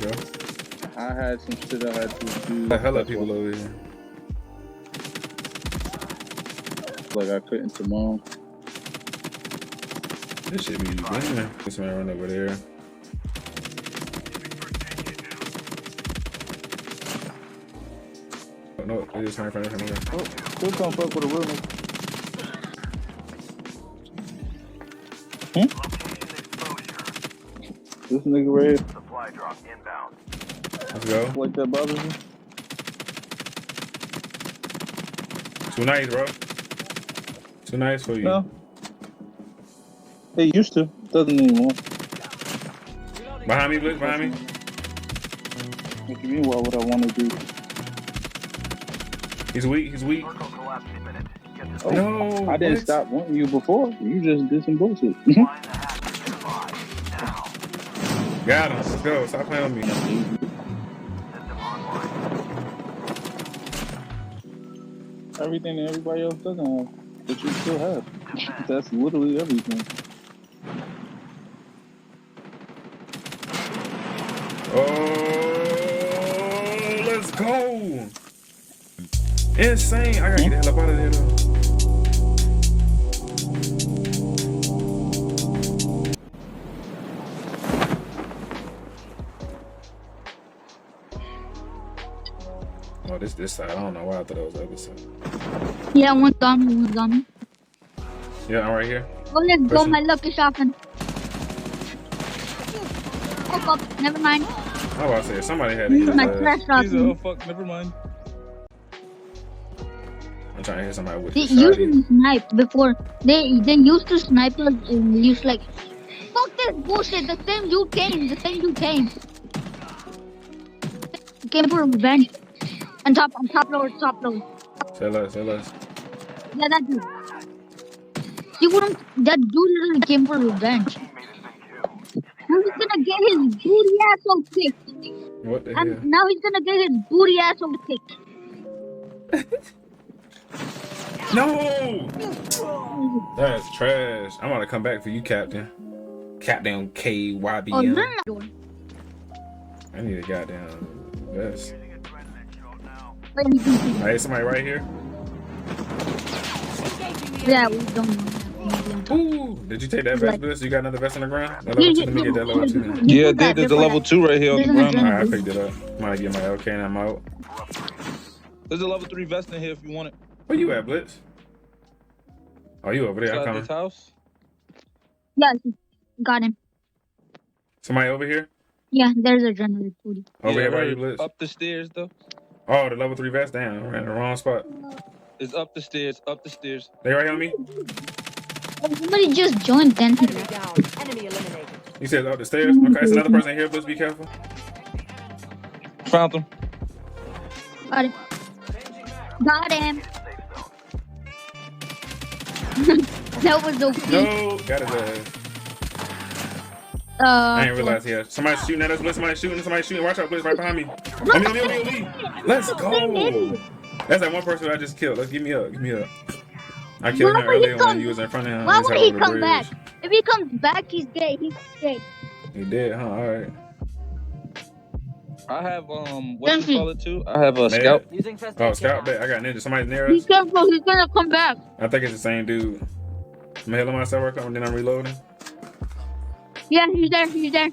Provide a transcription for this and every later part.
go. I had some shit I had to do. The hell of people over here. Like I couldn't tomorrow. This shit be winning. This man run over there. Oh, no, they just trying to find it. Oh, still can't fuck with a real nigga. This nigga right here. Supply drop inbound. Let's go. Like that bothers me. Too nice, bro. Too nice for you. No. They used to. Doesn't anymore. Behind me, Blitz, behind me. What you mean, why would I want to do? He's weak, he's weak. Oh, no, I didn't what? stop wanting you before. You just did some bullshit. Got him. Let's go. Stop playing with me. Everything that everybody else doesn't have, that you still have. That's literally everything. Oh, let's go. Insane. I gotta get the hell up out of there, though. Oh, this side. I don't know why I thought it was the other side. Yeah, one got me. Yeah, I'm right here. Oh, let's go, my lucky shotgun. Oh, fuck, never mind. I was about to say, somebody had to This hit is my his ass. trash shotgun. Oh, fuck, never mind. I'm trying to hit somebody with They this used shotty. to snipe before. They used to snipe us and used like, fuck this bullshit. The same dude came. He came for revenge. On top lower. Tell us. Yeah, that dude. That dude literally came for revenge. Now he's gonna get his booty ass all kicked. What the hell? And now he's gonna get his booty ass all kicked. No! That's trash. I'm gonna come back for you, Captain. Captain KYBM. Oh, no. I need a goddamn vest. Wait, Hey, somebody right here. yeah, we don't know. Ooh, did you take that vest, Bliss? You got another vest on the ground? That level 2, let me get that level 2 now. Yeah, there's a level 2 right here on the ground. Alright, I picked it up. Might get my LK and I'm out. There's a level 3 vest in here if you want it. Where you at, Blitz? Oh, you over there. I'm Inside coming. this house. Yeah, got him. Somebody over here? Yeah, there's a generator. Over here by you, Blitz? Up the stairs, though. Oh, the level 3 vest? Damn, I'm in the wrong spot. It's up the stairs. They right here on me? Oh, somebody just joined then. Enemy down. Enemy eliminated. You said up the stairs? Okay, it's another person here, Blitz, be careful. Found them. Got him. That was okay. No, got his ass. I didn't realize he had. Somebody's shooting at us, Blitz. Somebody's shooting. Watch out, Blitz, right behind me. On me. Let's go. That's that one person I just killed. Let's give me up. I killed him earlier when you was in front of him. Why would he come back? If he comes back, he's dead. He did, huh? All right. I have what you call it too? I have a scout. Using first Oh, aid scout kit back. I got ninja. Somebody's near Be us. careful, he's gonna come back. I think it's the same dude. I'm healing myself right now, and then I'm reloading. Yeah, he's there.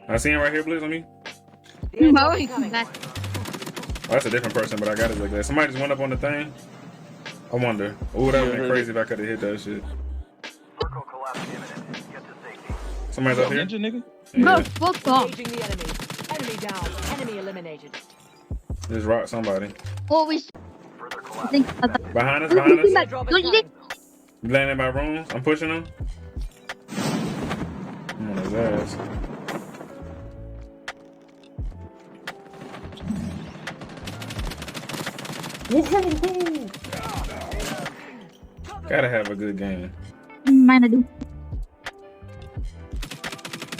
I see him right here, Blitz, on me. Why would he come back? Oh, that's a different person, but I got it like that. Somebody just went up on the thing. I wonder. Oh, that would have been crazy if I could have hit that shit. Circle collapse imminent. Get to safety. Somebody's up here. Ninja nigga. Bro, Yeah. fuck off. Engaging the enemy. Enemy down. Enemy eliminated. Just rock somebody. Oh, we Further I collapse. think. Behind us. Don't you think? Landing in my rooms. I'm pushing him. I'm on his ass. Woohoo! Gotta have a good game. Mine I do.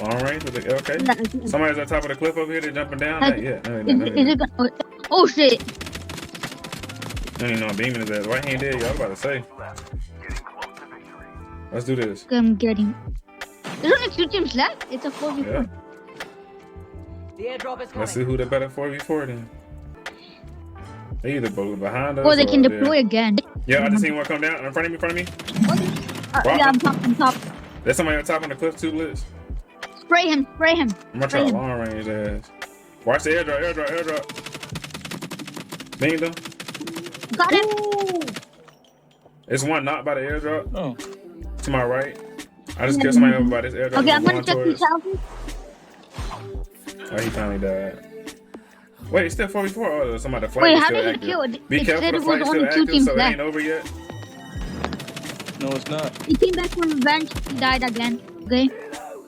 Long range with the LK. Somebody's on top of the cliff over here. They're jumping down. Yeah. Is it gonna, oh shit. I don't even know I'm beaming his ass. Why he ain't dead? I was about to say. Let's do this. I'm getting. There's only 2 teams left. It's a 4v4. Yeah. The airdrop is Let's see coming. who the better 4v4 then. They either both behind us Or they can or deploy there. again. Yeah, I just seen one come down in front of me, Yeah, I'm top. There's somebody on top on the cliff too, Blitz. Spray him. I'm gonna try Spray a him. long range ass. Watch the airdrop. Binged him. Got him. It's one knocked by the airdrop Oh, to my right. I just killed somebody over by this airdrop. Okay, I'm gonna going check these towards. houses. Oh, he finally died. Wait, it's still 44. Oh, somebody the flight Wait, is how still did he active. kill? Be It careful, said the it was flight's still only 2 active, teams so it left. ain't over yet. no, it's not. He came back for revenge. He died again. Okay.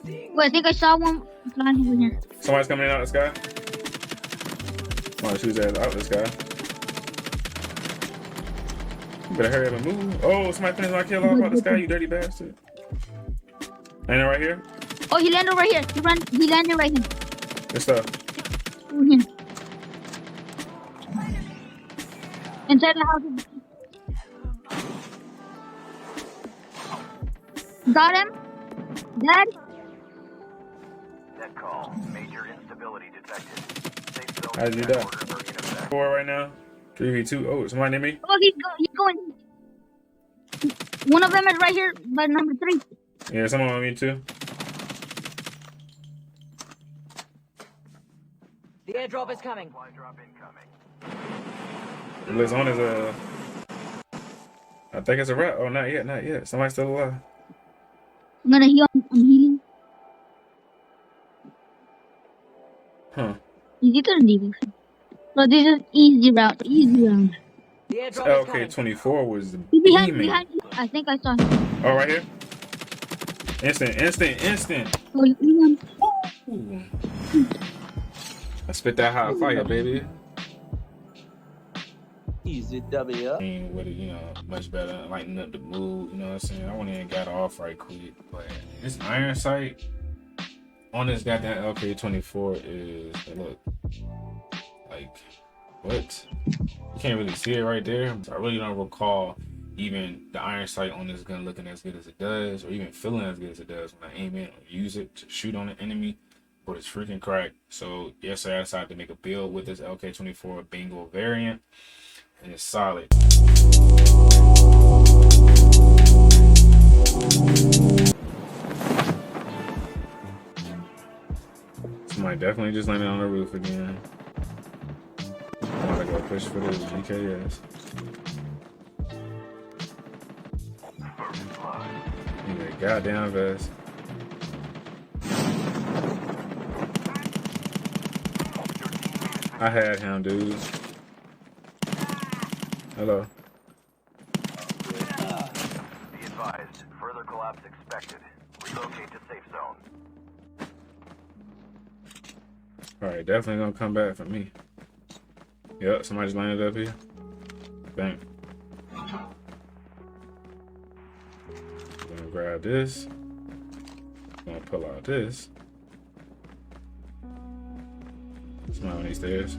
Wait, I think I saw one flying over here. Somebody's coming in out of the sky. I'm gonna shoot his ass out of the sky. You better hurry up and move. Oh, somebody finished my kill off out of the sky, you dirty bastard. Ain't it right here? Oh, he landed right here. He landed right here. Good stuff. Over here. Inside the house. Got him. Dead. Net call. Major instability detected. Safe zone How'd you do that? orders are in effect. 4 right now. 3v2. Oh, somebody near me? Oh, he's going. One of them is right here by number 3. Yeah, someone on me too. The airdrop is coming. Supply drop incoming. Blitz on his I think it's a wrap. Oh, not yet. Somebody's still alive. I'm gonna heal. I'm healing. Huh. Easy turn, Diva. So this is easy round. The This airdrop is coming. LK24 was He behind beaming. you. I think I saw him. Oh, right here. Instant. Oh, you him. Ooh. I spit that hot fire, baby. Easy W. With it, much better, lighten up the mood. You know what I'm saying? I went in and got off right quick, but this iron sight on this goddamn LK24 is look like what? You can't really see it right there. So I really don't recall even the iron sight on this gun looking as good as it does, or even feeling as good as it does when I aim it or use it to shoot on an enemy. But it's freaking cracked. So yesterday I decided to make a build with this LK24 Bengal variant, and it's solid. Somebody definitely just landed on the roof again. I'm gonna go push for this GKS. Need that goddamn vest. I had him, dude. Hello. Be advised. Further collapse expected. Relocate to safe zone. Alright, definitely gonna come back for me. Yep, somebody's landed up here. Bang. Gonna grab this. Gonna pull out this. Somebody on these stairs.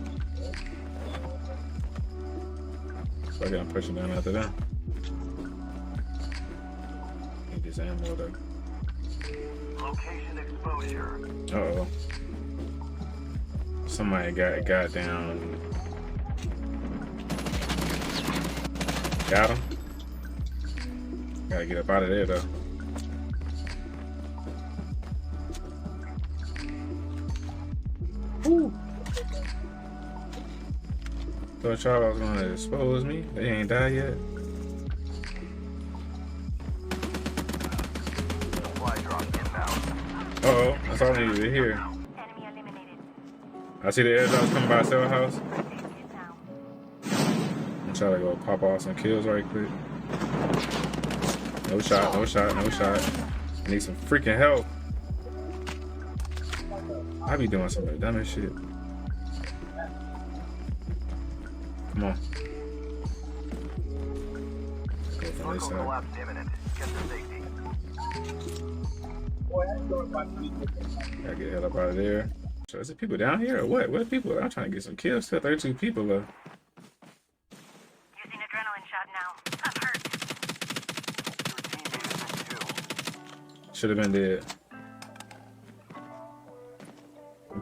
So I got him pushing down after that. Need this ammo though. Location exposure. Uh-oh. Somebody got down. Got him. Gotta get up out of there though. Ooh. Thought y'all was gonna expose me. They ain't died yet. Supply drop inbound. Uh-oh, that's all I needed to hear. I see the airdrops coming by cell house. I'm trying to go pop off some kills right quick. No shot. I need some freaking help. I be doing some of the dumbest shit. Come on. Go from this Circle side. collapse imminent. Get to safety. Gotta get the hell up out of there. So is it people down here or what? What people? I'm trying to get some kills. Still 32 people left. Using adrenaline shot now. I'm hurt. Your teammate is in two. Should have been dead.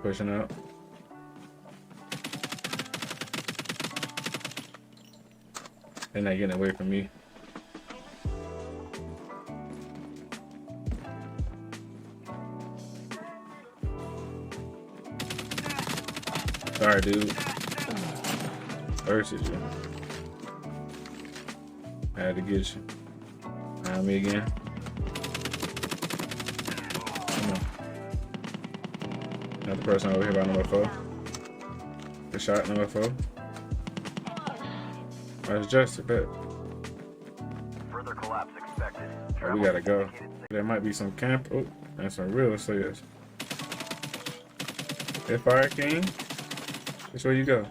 pushing up. They're not getting away from me. Sorry, dude. Versus you. I had to get you. Find me again. Come on. Another person over here by number 4. Good shot, number 4. That's just a bit. Further collapse expected. Oh, we gotta go. There might be some camp. Oh, and some real serious. Hey, Fire King. Which way you go?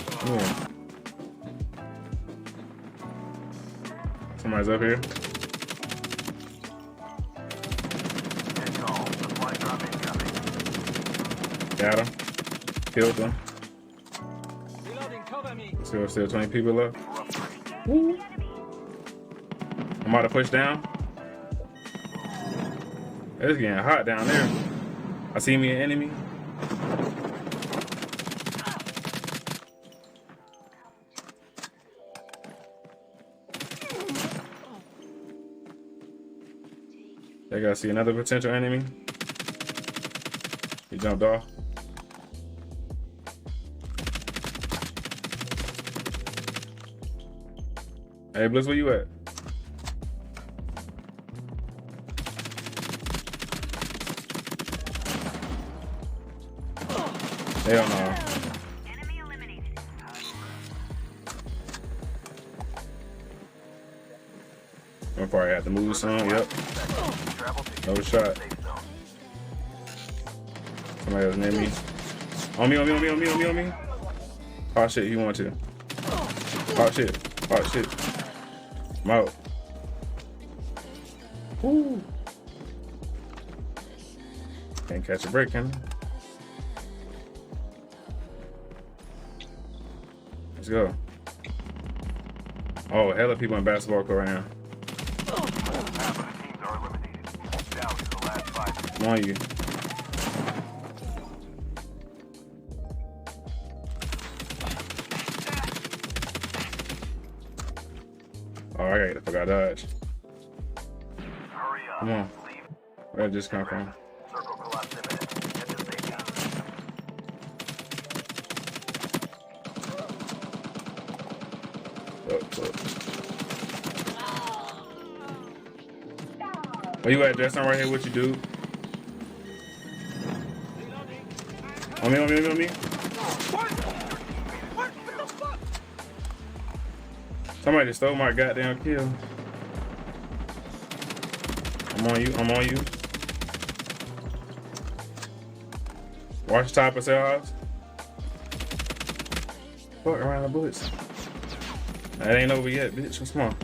Come here. Somebody's up here. Got him. Killed him. Still 20 people left. Woo. I'm about to push down. It's getting hot down there. I see me an enemy. I gotta see another potential enemy. He jumped off. Hey, Blitz, where you at? Hell no. Enemy eliminated. I'm probably have to move some. Yep. No shot. Somebody else near me. On me. Oh shit, you want to. Oh shit. I'm out. Woo. Can't catch a break, can I? Let's go. Oh, hella people in basketball court right now. I'm on you. Oh, I gotta forgot dodge. Come on. Where did this come from? Circle collapse imminent. Get to safety. Where you at, Jess? I'm right here with you, dude. On me. What the fuck? Somebody just stole my goddamn kill. I'm on you. Watch the top of cell house. Fuck around the bullets. That ain't over yet, bitch. What's wrong?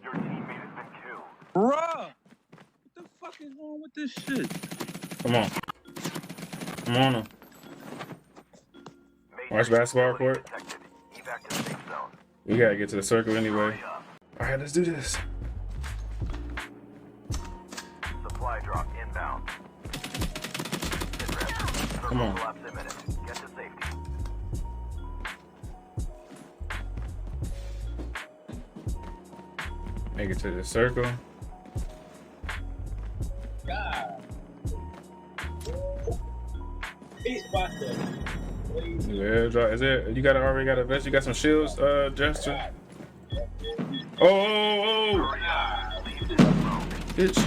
Your teammate has been killed. Bruh! What the fuck is wrong with this shit? Come on. Come on. Watch basketball court. Detected. Evac to safe zone. We gotta get to the circle anyway. Alright, let's do this. Supply drop inbound. Come on. Collapse imminent. Get to safety. Make it to the circle. God. He's busted. New airdrop. Is there? You already got a vest? You got some shields, Jester? Oh! Bitch.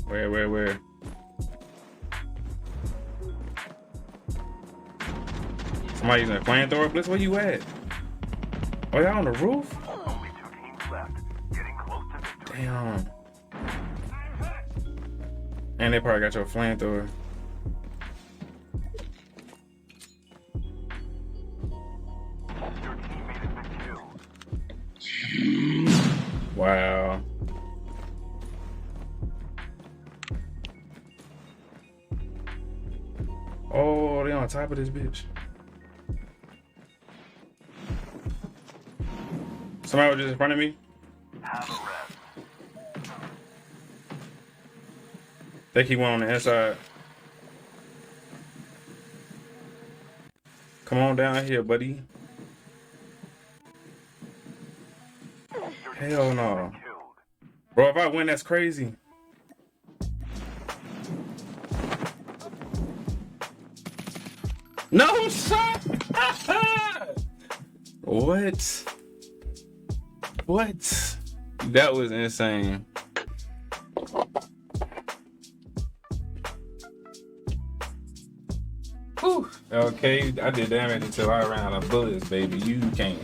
Where? Somebody using a flamethrower? Blitz, where you at? Oh, y'all on the roof? Only 2 teams left. Getting close to victory. Damn. And they probably got your flamethrower. Your teammate has been killed. Wow. on top of this bitch. Somebody was just in front of me. Have a rest. They keep one on the inside. Come on down here, buddy. Hell no. Killed. Bro, if I win, that's crazy. No shot! What? What? That was insane. Whew. Okay, I did damage until I ran out of bullets, baby. You can't.